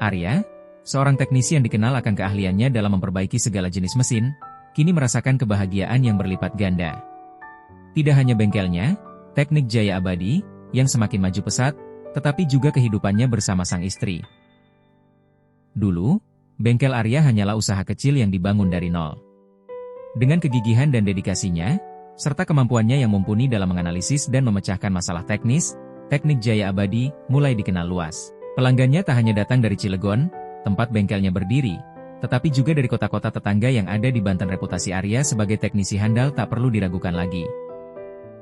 Arya, seorang teknisi yang dikenal akan keahliannya dalam memperbaiki segala jenis mesin, kini merasakan kebahagiaan yang berlipat ganda. Tidak hanya bengkelnya, Teknik Jaya Abadi, yang semakin maju pesat, tetapi juga kehidupannya bersama sang istri. Dulu, bengkel Arya hanyalah usaha kecil yang dibangun dari nol. Dengan kegigihan dan dedikasinya, serta kemampuannya yang mumpuni dalam menganalisis dan memecahkan masalah teknis, Teknik Jaya Abadi mulai dikenal luas. Pelanggannya tak hanya datang dari Cilegon, tempat bengkelnya berdiri, tetapi juga dari kota-kota tetangga yang ada di Banten. Reputasi Arya sebagai teknisi handal tak perlu diragukan lagi.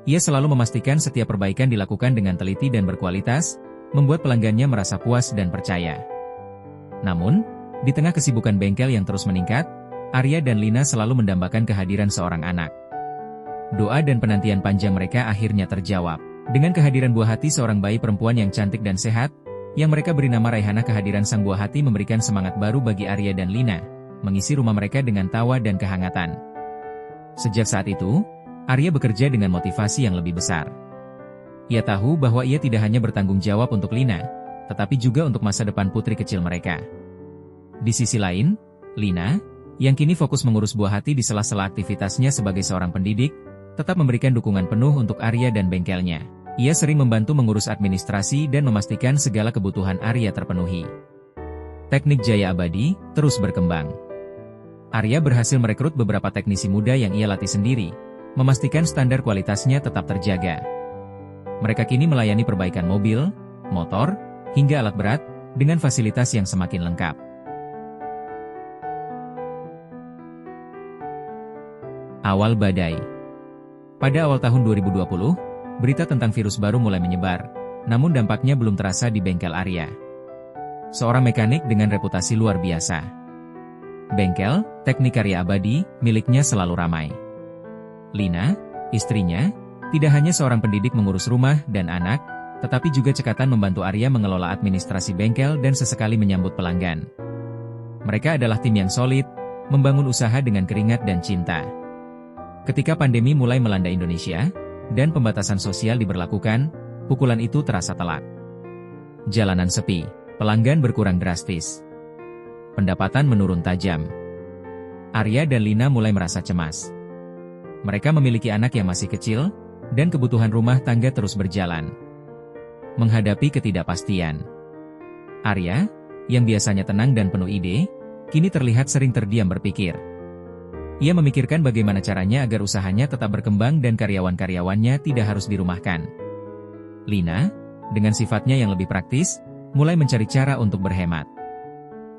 Ia selalu memastikan setiap perbaikan dilakukan dengan teliti dan berkualitas, membuat pelanggannya merasa puas dan percaya. Namun, di tengah kesibukan bengkel yang terus meningkat, Arya dan Lina selalu mendambakan kehadiran seorang anak. Doa dan penantian panjang mereka akhirnya terjawab. Dengan kehadiran buah hati seorang bayi perempuan yang cantik dan sehat, yang mereka beri nama Raihana. Kehadiran sang buah hati memberikan semangat baru bagi Arya dan Lina, mengisi rumah mereka dengan tawa dan kehangatan. Sejak saat itu, Arya bekerja dengan motivasi yang lebih besar. Ia tahu bahwa ia tidak hanya bertanggung jawab untuk Lina, tetapi juga untuk masa depan putri kecil mereka. Di sisi lain, Lina, yang kini fokus mengurus buah hati di sela-sela aktivitasnya sebagai seorang pendidik, tetap memberikan dukungan penuh untuk Arya dan bengkelnya. Ia sering membantu mengurus administrasi dan memastikan segala kebutuhan Arya terpenuhi. Teknik Jaya Abadi terus berkembang. Arya berhasil merekrut beberapa teknisi muda yang ia latih sendiri, memastikan standar kualitasnya tetap terjaga. Mereka kini melayani perbaikan mobil, motor, hingga alat berat, dengan fasilitas yang semakin lengkap. Awal badai. Pada awal tahun 2020, berita tentang virus baru mulai menyebar, namun dampaknya belum terasa di bengkel Arya. Seorang mekanik dengan reputasi luar biasa. Bengkel, Teknik Arya Abadi, miliknya selalu ramai. Lina, istrinya, tidak hanya seorang pendidik mengurus rumah dan anak, tetapi juga cekatan membantu Arya mengelola administrasi bengkel dan sesekali menyambut pelanggan. Mereka adalah tim yang solid, membangun usaha dengan keringat dan cinta. Ketika pandemi mulai melanda Indonesia, dan pembatasan sosial diberlakukan, pukulan itu terasa telak. Jalanan sepi, pelanggan berkurang drastis. Pendapatan menurun tajam. Arya dan Lina mulai merasa cemas. Mereka memiliki anak yang masih kecil, dan kebutuhan rumah tangga terus berjalan. Menghadapi ketidakpastian, Arya, yang biasanya tenang dan penuh ide, kini terlihat sering terdiam berpikir. Ia memikirkan bagaimana caranya agar usahanya tetap berkembang dan karyawan-karyawannya tidak harus dirumahkan. Lina, dengan sifatnya yang lebih praktis, mulai mencari cara untuk berhemat.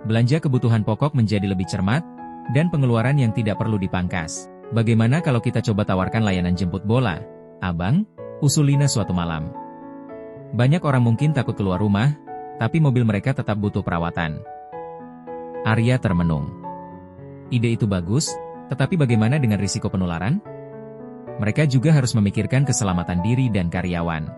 Belanja kebutuhan pokok menjadi lebih cermat, dan pengeluaran yang tidak perlu dipangkas. Bagaimana kalau kita coba tawarkan layanan jemput bola, Abang? Usul Lina suatu malam. Banyak orang mungkin takut keluar rumah, tapi mobil mereka tetap butuh perawatan. Arya termenung. Ide itu bagus, tetapi bagaimana dengan risiko penularan? Mereka juga harus memikirkan keselamatan diri dan karyawan.